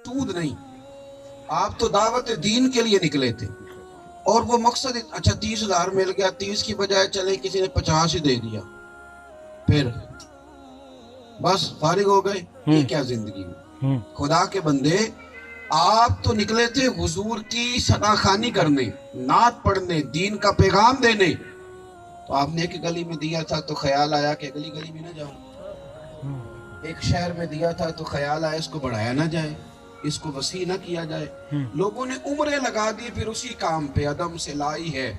سود نہیں. آپ تو دعوت دین کے لیے نکلے تھے اور وہ مقصد اچھا 30,000 مل گیا, 30 کی بجائے چلے کسی نے 50 ہی دے دیا, پھر بس فارغ ہو گئے. یہ کیا زندگی ہے؟ خدا کے بندے, آپ تو نکلے تھے حضور کی ثناخوانی کرنے, نعت پڑھنے, دین کا پیغام دینے. تو آپ نے ایک گلی میں دیا تھا تو خیال آیا کہ اگلی گلی میں نہ جاؤں. ایک شہر میں دیا تھا تو خیال آیا اس کو بڑھایا نہ جائے, اس کو وسیع نہ کیا جائے. لوگوں نے عمریں لگا دی پھر اسی کام پہ. عدم سے لائی ہے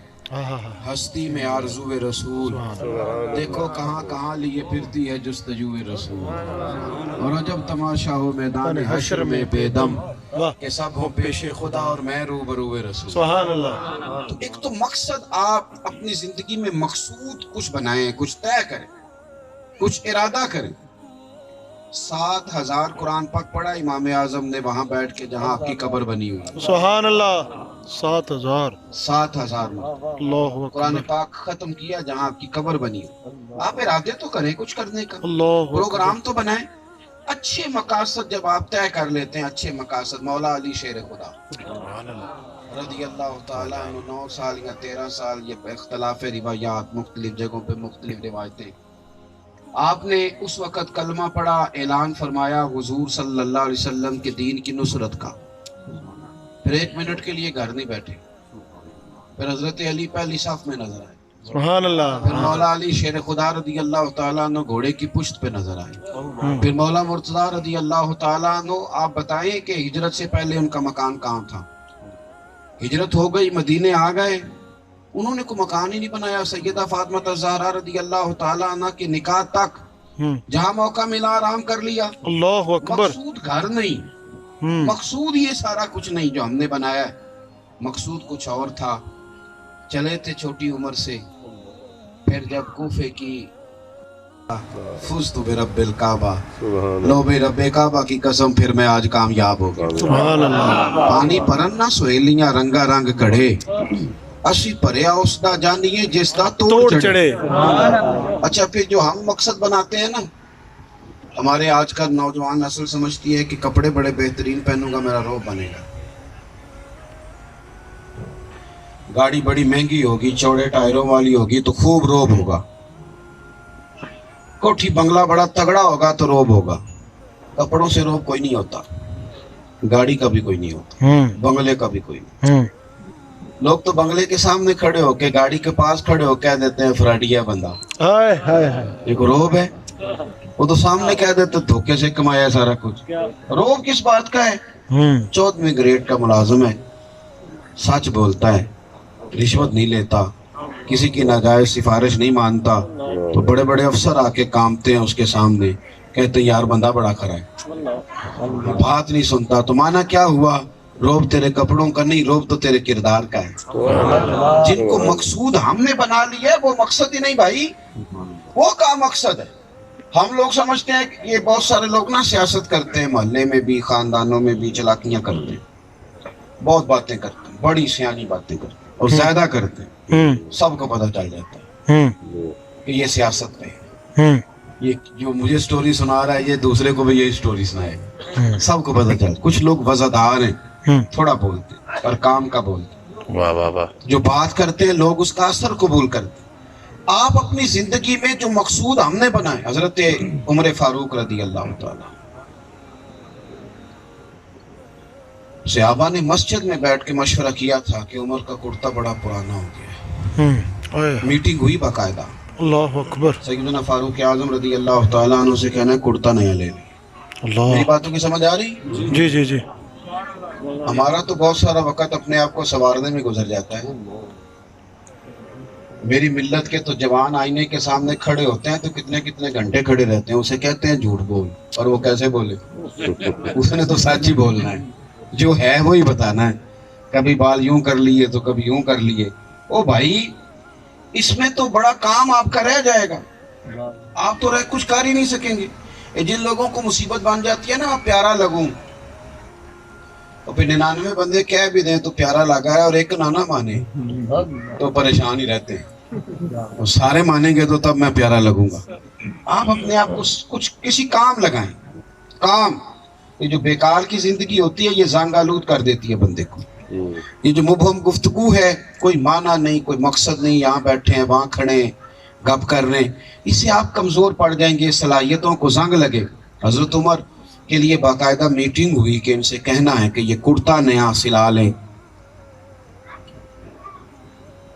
ہستی میں آرزو رسول, دیکھو کہاں کہاں لیے پھرتی ہے جستجو رسول. اور جب تماشا ہو میدان حشر میں بے دم, کہ سب ہو پیش خدا اور میں روبرو رسول. سبحان اللہ. تو ایک تو مقصد آپ اپنی زندگی میں مقصود کچھ بنائیں, کچھ طے کریں, کچھ ارادہ کریں. 7,000 قرآن پاک پڑھا امام اعظم نے وہاں بیٹھ کے جہاں آپ کی قبر بنی ہوئی. سبحان اللہ. 7,000. 7,000 اللہ قرآن اکبر. پاک ختم کیا جہاں آپ کی قبر بنی ہو. آپ ارادے تو کریں کچھ کرنے کا, اللہ پروگرام تو بنائیں. اچھے مقاصد جب آپ طے کر لیتے ہیں, اچھے مقاصد. مولا علی شیر خدا رضی اللہ تعالیٰ عنہ 9 سال یا 13 سال, یہ اختلاف روایات, مختلف جگہوں پہ مختلف روایتیں. آپ نے اس وقت کلمہ پڑھا, اعلان فرمایا حضور صلی اللہ علیہ وسلم کے دین کی نصرت کا. پھر 1 منٹ کے لیے گھر نہیں بیٹھے, پھر حضرت علی پہلی صف میں نظر آئے. سبحان اللہ. پھر مولا علی شیر خدا رضی اللہ تعالیٰ عنہ گھوڑے کی پشت پہ نظر آئے. پھر مولا مرتضیٰ رضی اللہ تعالیٰ عنہ, آپ بتائیں کہ ہجرت سے پہلے ان کا مکان کہاں تھا؟ ہجرت ہو گئی, مدینے آ گئے, انہوں نے کوئی مکان ہی نہیں بنایا. سیدہ فاطمہ الزہرا رضی اللہ تعالیٰ عنہ کے نکاح تک جہاں موقع ملا آرام کر لیا. اللہ اکبر. مقصود گھر نہیں, مقصود یہ سارا کچھ نہیں جو ہم نے بنایا ہے. مقصود کچھ اور تھا. چلے تھے چھوٹی عمر سے, پھر جب کوفے کی فزت برب الکعبہ, لو بے رب کعبہ کی قسم پھر میں آج کامیاب ہو گیا. سبحان اللہ. پانی پرن نہ سہیلیاں رنگا رنگ کڑے, اسی پریا اس دا جانیے جس دا توڑ چڑھے. اچھا پھر جو ہم مقصد بناتے ہیں نا, ہمارے آج کا نوجوان نسل سمجھتی ہے کہ کپڑے بڑے بہترین پہنوں گا میرا روب بنے گا, گاڑی بڑی مہنگی ہوگی, چوڑے ٹائروں والی ہوگی تو خوب روب ہوگا, کوٹھی بنگلہ بڑا تگڑا ہوگا تو روب ہوگا. کپڑوں سے روب کوئی نہیں ہوتا, گاڑی کا بھی کوئی نہیں ہوتا, بنگلے کا بھی کوئی نہیں. لوگ تو بنگلے کے سامنے کھڑے ہو کے, گاڑی کے پاس کھڑے ہو کہہ دیتے ہیں فراڈیا بندہ, ایک روب ہے. وہ تو سامنے کہہ دیتے دھوکے سے کمایا سارا کچھ. روب کس بات کا ہے؟ 14ویں گریڈ کا ملازم ہے, سچ بولتا ہے, رشوت نہیں لیتا, کسی کی ناجائز سفارش نہیں مانتا, تو بڑے بڑے افسر آ کے کامتے ہیں اس کے سامنے, کہتے ہیں یار بندہ بڑا کھڑا ہے, بات نہیں سنتا. تو مانا کیا ہوا؟ روب تیرے کپڑوں کا نہیں, روب تو تیرے کردار کا ہے. جن کو مقصود ہم نے بنا لیا ہے وہ مقصد ہی نہیں بھائی, وہ کا مقصد ہے. ہم لوگ سمجھتے ہیں کہ یہ بہت سارے لوگ نا سیاست کرتے ہیں, محلے میں بھی خاندانوں میں بھی چلاکیاں کرتے ہیں, بہت باتیں کرتے ہیں, بڑی سیانی باتیں کرتے ہیں اور زیادہ کرتے ہیں. سب کو پتہ چل جاتا ہے کہ یہ سیاست پہ ہے. یہ جو مجھے سٹوری سنا رہا ہے یہ دوسرے کو بھی یہی سٹوری سنائے, سب کو پتہ چل. کچھ لوگ وزادار ہیں, تھوڑا بولتے ہیں اور کام کا بولتے ہیں. واہ واہ واہ. جو بات کرتے ہیں لوگ اس کا اثر قبول کرتے ہیں. آپ اپنی زندگی میں جو مقصود ہم نے بنائے, حضرت عمر فاروق رضی اللہ تعالیٰ, صحابہ نے مسجد میں بیٹھ کے مشورہ کیا تھا کہ عمر کا کرتا بڑا پرانا ہو گیا ہے. میٹنگ ہوئی باقاعدہ. اللہ اکبر. سیدنا فاروق اعظم رضی اللہ تعالیٰ عنہ سے کہنا ہے کرتا نیا لے لیں. میری باتوں کی سمجھ آ رہی؟ جی جی جی. ہمارا تو بہت سارا وقت اپنے آپ کو سنوارنے میں گزر جاتا ہے. میری ملت کے تو جوان آئینے کے سامنے کھڑے ہوتے ہیں تو کتنے کتنے گھنٹے کھڑے رہتے ہیں. اسے کہتے ہیں جھوٹ بول, اور وہ کیسے بولے؟ اس نے تو سچ ہی بولنا ہے, جو ہے وہی بتانا ہے. کبھی بال یوں کر لیے تو کبھی یوں کر لیے. او بھائی اس میں تو بڑا کام آپ کا رہ جائے گا, آپ تو کچھ کر ہی نہیں سکیں گے. جن لوگوں کو مصیبت بن جاتی ہے نا, آپ پیارا لگوں, اور پھر 99 بندے کہہ بھی دیں تو پیارا لگا ہے, اور ایک نہ مانے تو پریشان ہی رہتے ہیں. اور سارے مانیں گے تو تب میں پیارا لگوں گا. آپ اپنے آپ کو کچھ کسی کام لگائیں, کام. یہ جو بیکار کی زندگی ہوتی ہے یہ زنگ آلود کر دیتی ہے بندے کو. یہ جو مبہم گفتگو ہے، کوئی معنی نہیں، کوئی مقصد نہیں، یہاں بیٹھے ہیں وہاں کھڑے ہیں گپ کر رہے ہیں، اس سے آپ کمزور پڑ جائیں گے، صلاحیتوں کو زنگ لگے. حضرت عمر کے لیے باقاعدہ میٹنگ ہوئی کہ ان سے کہنا ہے کہ یہ کرتا نیا سلا لیں.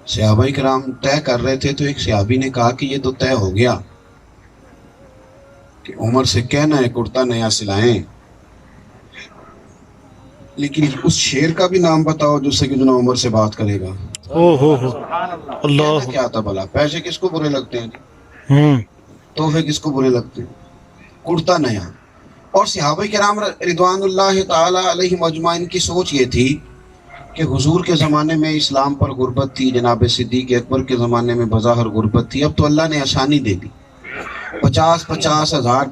صحابہ کرام طے کر رہے تھے تو ایک صحابی نے کہا کہ یہ تو طے ہو گیا کہ عمر سے کہنا ہے کرتا نیا سلائیں، لیکن اس شیر کا بھی نام بتاؤ جو سیدنا عمر سے بات کرے گا. ہو کہنا اللہ. کیا تھا بھلا؟ پیسے کس کو برے لگتے ہیں؟ ہوں تحفے کس کو برے لگتے ہیں؟ کرتا نیا. اور صحابہ کرام رضوان اللہ تعالی علیہم اجمعین کی سوچ یہ تھی کہ حضور کے زمانے میں اسلام پر غربت تھی، جناب صدیق اکبر کے زمانے میں بظاہر غربت تھی، اب تو اللہ نے آسانی دے دی. 50 ہزار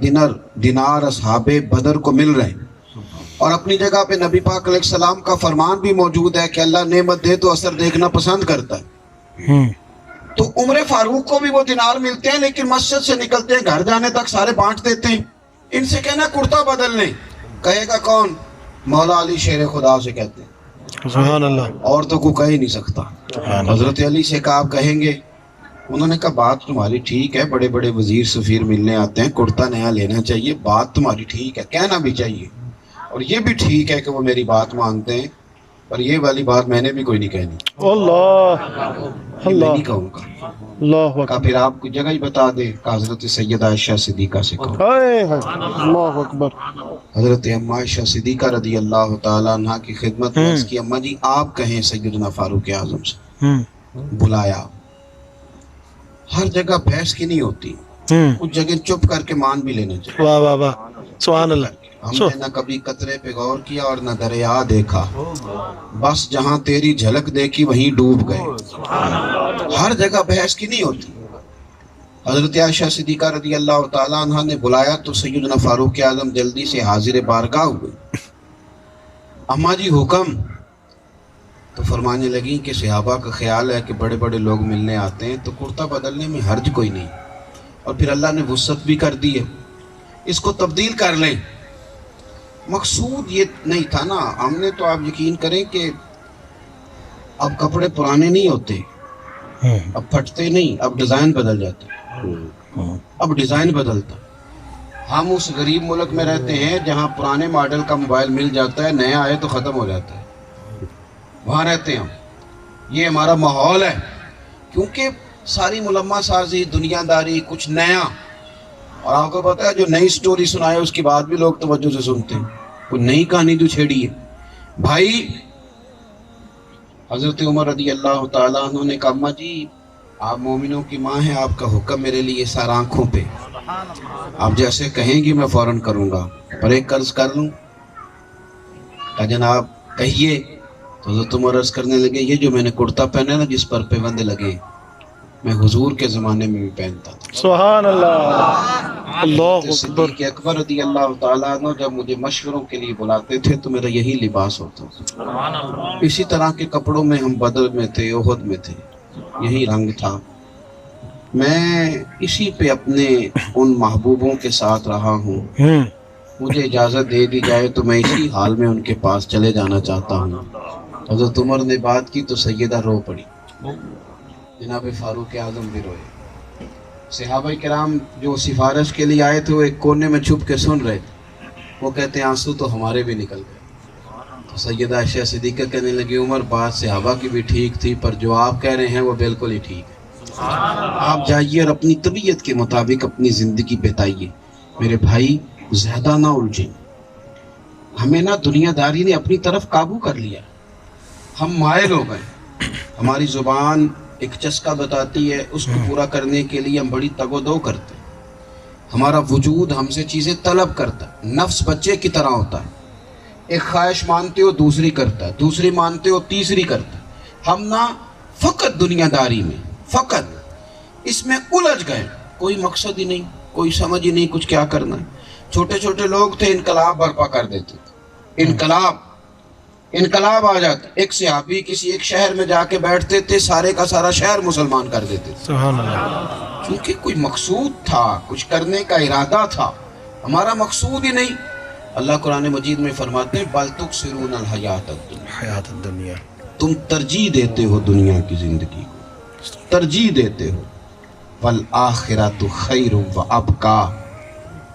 دینار اصحاب بدر کو مل رہے ہیں، اور اپنی جگہ پہ نبی پاک علیہ السلام کا فرمان بھی موجود ہے کہ اللہ نعمت دے تو اثر دیکھنا پسند کرتا ہے. تو عمر فاروق کو بھی وہ دینار ملتے ہیں، لیکن مسجد سے نکلتے ہیں گھر جانے تک سارے بانٹ دیتے ہیں. ان سے کہنا کرتا بدل لیں. کہے گا کون؟ مولا علی شیر خدا سے کہتے ہیں، سبحان اللہ. اور تو کوئی کہہ ہی نہیں سکتا. حضرت علی سے کہا آپ کہیں گے؟ انہوں نے کہا بات تمہاری ٹھیک ہے، بڑے بڑے وزیر سفیر ملنے آتے ہیں، کرتا نیا لینا چاہیے، بات تمہاری ٹھیک ہے، کہنا بھی چاہیے، اور یہ بھی ٹھیک ہے کہ وہ میری بات مانتے ہیں، پر یہ والی بات میں نے بھی کوئی نہیں کہنی. اللہ یہ میں نہیں کہوں گا. اللہ کہا پھر آپ کو جگہ ہی بتا دے. کہ حضرت سیدہ عائشہ صدیقہ سے کہو. اللہ اکبر. حضرت اما عائشہ صدیقہ رضی اللہ تعالیٰ عنہ کی خدمت میں عرض کی، اماں جی آپ کہیں سیدنا فاروق اعظم سے. بلایا. ہر جگہ بحث کی نہیں ہوتی، کچھ جگہ چپ کر کے مان بھی لینا چاہیے. واہ واہ واہ. سبحان اللہ. ہم نے نہ کبھی قطرے پہ غور کیا اور نہ دریا دیکھا، بس جہاں تیری جھلک دیکھی وہیں ڈوب گئے. ہر جگہ بحث کی نہیں ہوتی. حضرت عائشہ صدیقہ رضی اللہ تعالیٰ عنہ نے بلایا تو سیدنا فاروق اعظم جلدی سے حاضر بارگاہ ہوئے. اماں جی حکم. تو فرمانے لگیں کہ صحابہ کا خیال ہے کہ بڑے بڑے لوگ ملنے آتے ہیں تو کرتا بدلنے میں حرج کوئی نہیں، اور پھر اللہ نے وسعت بھی کر دی ہے، اس کو تبدیل کر لیں. مقصود یہ نہیں تھا نا. ہم نے تو آپ یقین کریں کہ اب کپڑے پرانے نہیں ہوتے، اب پھٹتے نہیں، اب ڈیزائن بدل جاتا. اب ڈیزائن بدلتا. ہم اس غریب ملک میں رہتے ہیں جہاں پرانے ماڈل کا موبائل مل جاتا ہے، نیا آئے تو ختم ہو جاتا ہے. وہاں رہتے ہیں ہم. یہ ہمارا ماحول ہے، کیونکہ ساری ملمہ سازی، دنیا داری، کچھ نیا. اور آپ کو پتا ہے جو نئی سٹوری سنائے اس کی بات بھی لوگ توجہ سے سنتے ہیں. کوئی نئی کہانی جو چھیڑی ہے. بھائی حضرت عمر رضی اللہ تعالیٰ عنہ نے کہا اماں جی آپ مومنوں کی ماں ہیں، آپ کا حکم میرے لیے سار آنکھوں پہ، آپ جیسے کہیں گی میں فوراً کروں گا، پر ایک قرض کر لوں؟ کہا جناب کہیے. تو حضرت عمر عرض کرنے لگے یہ جو میں نے کرتا پہنا نا جس پر پیوند لگے، میں حضور کے زمانے میں بھی پہنتا تھا. سبحان اللہ. اللہ اکبر. صدیق اکبر رضی اللہ تعالیٰ عنہ جب مجھے مشوروں کے لیے بلاتے تھے تو میرا یہی لباس ہوتا تھا. اسی طرح کے کپڑوں میں ہم بدر میں تھے، احد میں تھے، یہی رنگ تھا. میں اسی پہ اپنے ان محبوبوں کے ساتھ رہا ہوں. مجھے اجازت دے دی جائے تو میں اسی حال میں ان کے پاس چلے جانا چاہتا ہوں. حضرت عمر نے بات کی تو سیدہ رو پڑی، جناب فاروق اعظم بھی روئے. صحابہ کرام جو سفارش کے لیے آئے تھے وہ ایک کونے میں چھپ کے سن رہے تھے. وہ کہتے ہیں آنسو تو ہمارے بھی نکل گئے. تو سیدہ عائشہ صدیقہ کہنے لگی عمر بات صحابہ کی بھی ٹھیک تھی، پر جو آپ کہہ رہے ہیں وہ بالکل ہی ٹھیک ہے. آپ جائیے اور اپنی طبیعت کے مطابق اپنی زندگی بتائیے. میرے بھائی زیادہ نہ الجھیں. ہمیں نہ دنیا داری نے اپنی طرف قابو کر لیا، ہم مائل ہو گئے. ہماری زبان ایک چسکا بتاتی ہے، اس کو پورا کرنے کے لیے ہم بڑی تگ و دو کرتے ہیں. ہمارا وجود ہم سے چیزیں طلب کرتا ہے. نفس بچے کی طرح ہوتا ہے، ایک خواہش مانتے ہو دوسری کرتا ہے، دوسری مانتے ہو تیسری کرتا ہے. ہم نہ فقط دنیا داری میں فقط اس میں الجھ گئے، کوئی مقصد ہی نہیں، کوئی سمجھ ہی نہیں کچھ کیا کرنا ہے. چھوٹے چھوٹے لوگ تھے انقلاب برپا کر دیتے تھے. انقلاب آ جاتا. ایک صحابی کسی ایک شہر میں جا کے بیٹھتے تھے، سارے کا سارا شہر مسلمان کر دیتے تھے. سبحان اللہ. کیونکہ کوئی مقصود تھا، کچھ کرنے کا ارادہ تھا. ہمارا مقصود ہی نہیں. اللہ قرآن مجید میں فرماتے ہیں بل تؤثرون الحیات الدنیا، حیات الدنیا، تم ترجیح دیتے ہو دنیا کی زندگی کو، ترجیح دیتے ہو، والآخرۃ خیر و ابقا،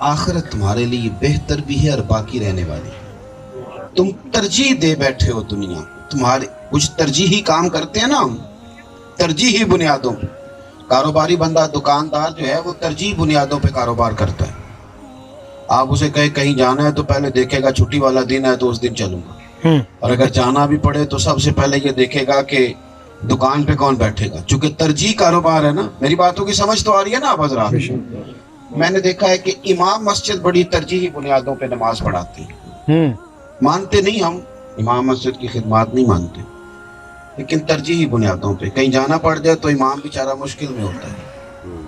آخرت تمہارے لیے بہتر بھی ہے اور باقی رہنے والی ہے۔ تم ترجیح دے بیٹھے ہو دنیا، تمہارے کچھ ترجیحی کام کرتے ہیں نا ہم، ترجیحی بنیادوں پہ۔ کاروباری بندہ، دکاندار جو ہے وہ ترجیح بنیادوں پہ کاروبار کرتا ہے۔ آپ اسے کہیں جانا ہے تو پہلے دیکھے گا چھٹی والا دن ہے تو اس دن چلوں گا، اور اگر جانا بھی پڑے تو سب سے پہلے یہ دیکھے گا کہ دکان پہ کون بیٹھے گا، چونکہ ترجیح کاروبار ہے نا۔ میری باتوں کی سمجھ تو آ رہی ہے نا آپ حضرات؟ میں نے دیکھا ہے کہ امام مسجد بڑی ترجیحی بنیادوں پہ نماز پڑھاتے ہیں، مانتے نہیں ہم امام مسجد کی خدمات نہیں مانتے، لیکن ترجیحی بنیادوں پہ کہیں جانا پڑ جائے تو امام بیچارہ مشکل میں ہوتا ہے،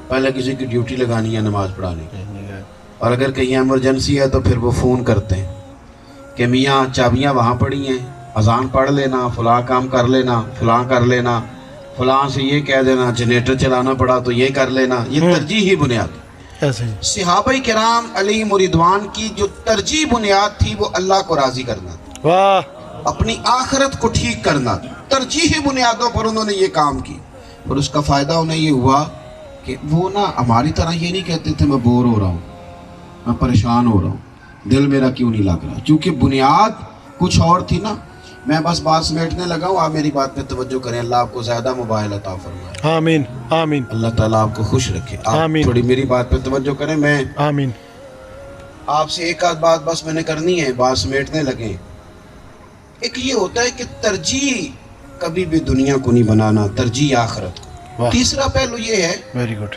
پہلے کسی کی ڈیوٹی لگانی ہے نماز پڑھانے کی، اور اگر کہیں ایمرجنسی ہے تو پھر وہ فون کرتے ہیں کہ میاں چابیاں وہاں پڑی ہیں، اذان پڑھ لینا، فلاں کام کر لینا، فلاں کر لینا، فلاں سے یہ کہہ دینا، جنریٹر چلانا پڑا تو یہ کر لینا۔ یہ ترجیحی بنیاد۔ صحابہ کرام علیہم رضوان کی جو ترجیح بنیاد تھی وہ اللہ کو راضی کرنا، واہ، اپنی آخرت کو ٹھیک کرنا، ترجیحی بنیادوں پر انہوں نے یہ کام کی، اور اس کا فائدہ انہیں یہ ہوا کہ وہ نا ہماری طرح یہ نہیں کہتے تھے میں بور ہو رہا ہوں، میں پریشان ہو رہا ہوں، دل میرا کیوں نہیں لگ رہا، کیونکہ بنیاد کچھ اور تھی نا۔ میں بس بات سمیٹنے لگا ہوں، آپ میری بات پہ توجہ کریں۔ اللہ آپ کو زیادہ موبائل عطا فرمائے، آمین آمین اللہ تعالیٰ آپ کو خوش رکھے۔ آپ آمین۔ تھوڑی میری بات پہ توجہ کریں، میں آمین۔ آپ سے ایک آدھ بات بس میں نے کرنی ہے، بات سمیٹنے لگے۔ ایک یہ ہوتا ہے کہ ترجیح کبھی بھی دنیا کو نہیں بنانا، ترجیح آخرت کو۔ واہ، تیسرا پہلو یہ ہے ویری گڈ۔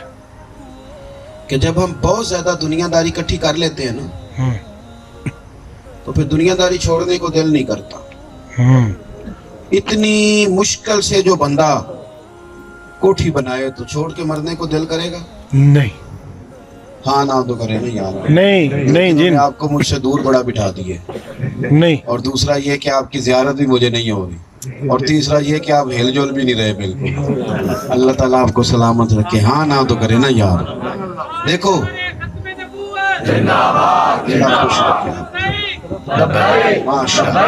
کہ جب ہم بہت زیادہ دنیا داری اکٹھی کر لیتے ہیں نا تو پھر دنیا داری چھوڑنے کو دل نہیں کرتا۔ اتنی مشکل سے جو بندہ کوٹھی بنائے تو چھوڑ کے مرنے کو دل کرے گا؟ نہیں ہاں نہ تو کرے نا یار، نہیں جی، آپ کو مجھ سے دور بڑا بٹھا دیے، نہیں، اور دوسرا یہ کہ آپ کی زیارت بھی مجھے نہیں ہو رہی، اور تیسرا یہ کہ آپ ہل جول بھی نہیں رہے بالکل۔ اللہ تعالیٰ آپ کو سلامت رکھے۔ ہاں نہ تو کرے نا یار۔ دیکھو اللہ خوش رکھے، ماشاء اللہ۔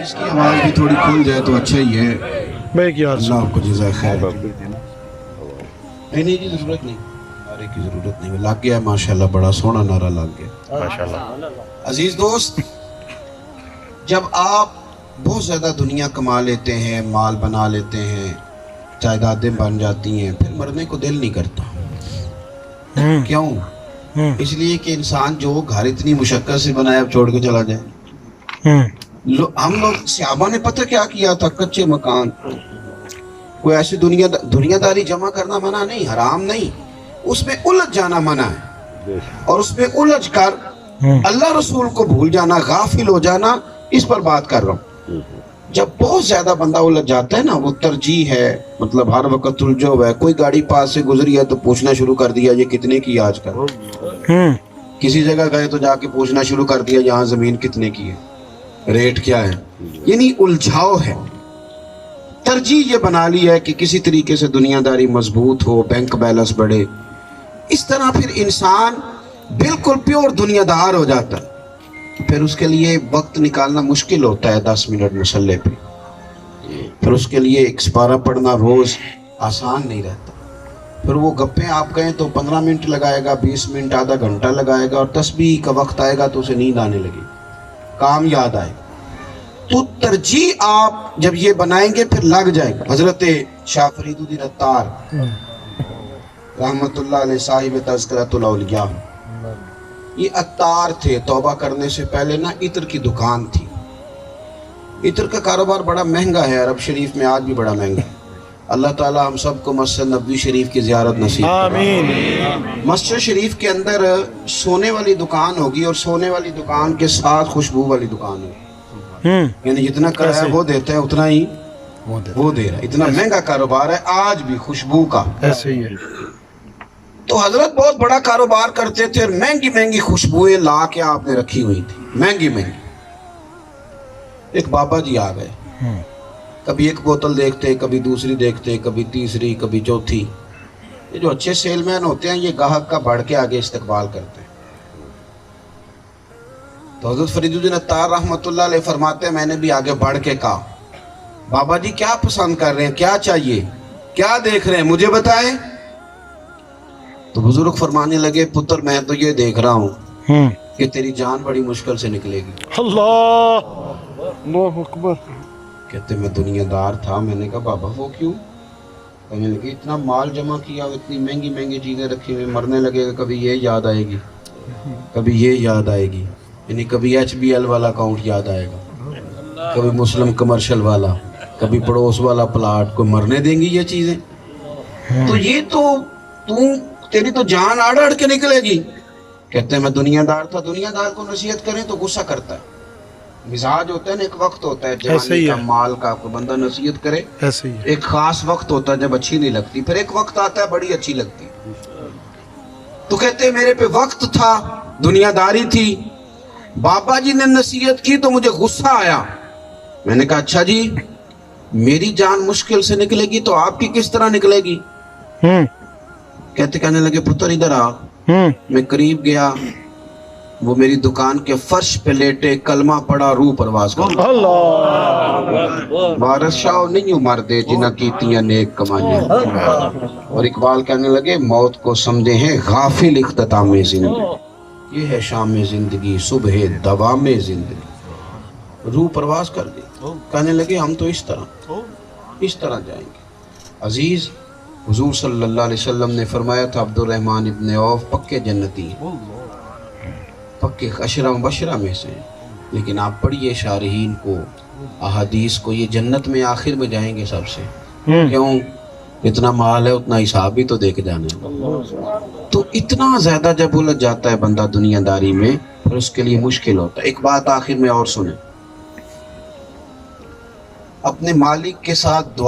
اس کی آواز بھی تھوڑی کھل جائے تو اچھا ہی ہے۔ میں کیا اللہ آپ کو جزائے خیر۔ نہیں جی ضرورت نہیں، نعرے کی ضرورت نہیں، لگ گیا ماشاءاللہ، بڑا سونا نعرہ لگ گیا ماشاءاللہ۔ عزیز دوست، جب آپ بہت زیادہ دنیا کما لیتے ہیں، مال بنا لیتے ہیں، جائیدادیں بن جاتی ہیں، پھر مرنے کو دل نہیں کرتا۔ کیوں؟ اس لیے کہ انسان جو گھر اتنی مشقت سے بنایا اب چھوڑ کے چلا جائے۔ ہم لوگ صحابہ نے پتہ کیا کیا تھا؟ کچے مکان، کوئی ایسی دنیا داری جمع کرنا منع نہیں، حرام نہیں، اس میں الجھ جانا منع ہے، اور اس میں الجھ کر اللہ رسول کو بھول جانا، غافل ہو جانا، اس پر بات کر رہا ہوں۔ جب بہت زیادہ بندہ الجھ جاتا ہے نا، وہ ترجیح ہے، مطلب ہر وقت الجھا ہوا ہے، کوئی گاڑی پاس سے گزری ہے تو پوچھنا شروع کر دیا یہ کتنے کی آج کل، کسی جگہ گئے تو جا کے پوچھنا شروع کر دیا یہاں زمین کتنے کی ہے، ریٹ کیا ہے، یعنی الجھاؤ ہے۔ ترجیح یہ بنا لی ہے کہ کسی طریقے سے دنیا داری مضبوط ہو، بینک بیلنس بڑھے، اس طرح پھر انسان بالکل پیور دنیا دار ہو جاتا ہے۔ پھر اس کے لیے وقت نکالنا مشکل ہوتا ہے، 10 منٹ مصلے پہ، پھر اس کے لیے ایک سپارہ پڑھنا روز آسان نہیں رہتا۔ پھر وہ گپیں آپ کہیں تو 15 منٹ لگائے گا، 20 منٹ، آدھا گھنٹہ لگائے گا، اور تسبیح کا وقت آئے گا تو اسے نیند آنے لگے، کام یاد آئے گا۔ تو ترجیح آپ جب یہ بنائیں گے پھر لگ جائے گا۔ حضرت شاہ فرید الدین عطار رحمت اللہ علیہ، صاحب تذکرۃ الاولیاء، یہ عطار تھے۔ توبہ کرنے سے پہلے نا عطر کی دکان تھی۔ عطر کا کاروبار بڑا مہنگا ہے، عرب شریف میں آج بھی بڑا مہنگا ہے۔ اللہ تعالیٰ ہم سب کو مسجد نبوی شریف کی زیارت نصیب کرے۔ آمین۔ مسجد شریف کے اندر سونے والی دکان ہوگی، اور سونے والی دکان کے ساتھ خوشبو والی دکان ہوگی، یعنی جتنا کرایہ وہ دیتا ہے اتنا ہی وہ دے رہا ہے۔ اتنا مہنگا کاروبار ہے آج بھی خوشبو کا۔ ایسے ہی ہے۔ تو حضرت بہت بڑا کاروبار کرتے تھے، اور مہنگی مہنگی خوشبوئیں لا کے آپ نے رکھی ہوئی تھی، مہنگی مہنگی۔ ایک بابا جی آ گئے، کبھی ایک بوتل دیکھتے، کبھی دوسری دیکھتے، کبھی تیسری، کبھی چوتھی۔ یہ جو اچھے سیل مین ہوتے ہیں یہ گاہک کا بڑھ کے آگے استقبال کرتے ہیں. تو حضرت فرید الدین عطار رحمۃ اللہ علیہ فرماتے ہیں میں نے بھی آگے بڑھ کے کہا بابا جی کیا پسند کر رہے ہیں, کیا چاہیے, کیا دیکھ رہے ہیں, مجھے بتائیں. تو بزرگ فرمانے لگے پتر میں تو یہ دیکھ رہا ہوں کہ تیری جان بڑی مشکل سے نکلے گی. اللہ اکبر. کہتے میں دنیا دار تھا. میں نے کہا بابا وہ کیوں؟ کہنے لگے اتنا مال جمع کیا, اتنی مہنگی مہنگی چیزیں رکھی ہوئی, مرنے لگے گا کبھی یہ یاد آئے گی, کبھی یہ یاد آئے گی, یعنی کبھی HBL والا اکاؤنٹ یاد آئے گا, کبھی مسلم کمرشل والا, کبھی پڑوس والا پلاٹ, کو مرنے دیں گی یہ چیزیں؟ تو یہ تو تیری تو جان آڑ آڑ کے نکلے گی. کہتے ہیں میں دنیا دار تھا. دنیا دار کو نصیحت کریں تو غصہ کرتا ہے. مزاج ہوتا ہے نا, ایک وقت ہوتا ہے جوانی کا, مال کا, کوئی بندہ نصیحت کرے ایسے ہی ایک خاص وقت ہوتا ہے جب اچھی نہیں لگتی, پھر ایک وقت آتا ہے بڑی اچھی لگتی. تو کہتے ہیں میرے پہ وقت تھا, دنیا داری تھی, بابا جی نے نصیحت کی تو مجھے غصہ آیا. میں نے کہا اچھا جی میری جان مشکل سے نکلے گی تو آپ کی کس طرح نکلے گی؟ کہنے لگے پتر ادھر آ. میں قریب گیا, وہ میری دکان کے فرش پہ لیٹے, کلمہ پڑا, روح پرواز کر. وارث شاہ نہیں عمر دے جنہ کیتیاں نیک کمائیاں. اور اقبال کہنے لگے موت کو سمجھے ہیں غافل اختتام زندگی, یہ ہے شام زندگی صبح دوام زندگی. روح پرواز کر دی. کہنے لگے ہم تو اس طرح جائیں گے. عزیز حضور صلی اللہ علیہ وسلم نے فرمایا تھا عبد الرحمن ابن عوف پکے جنتی ہیں, پکے عشرہ مبشرہ میں سے ہیں. لیکن آپ پڑھیے شارحین کو, احادیث کو, یہ جنت میں آخر میں جائیں گے سب سے. کیوں؟ اتنا مال ہے اتنا حساب بھی تو دے کے جانا ہے. تو اتنا زیادہ جب الجھ جاتا ہے بندہ دنیا داری میں پھر اس کے لیے مشکل ہوتا ہے. ایک بات آخر میں اور سنیں, اپنے مالک کے ساتھ دعا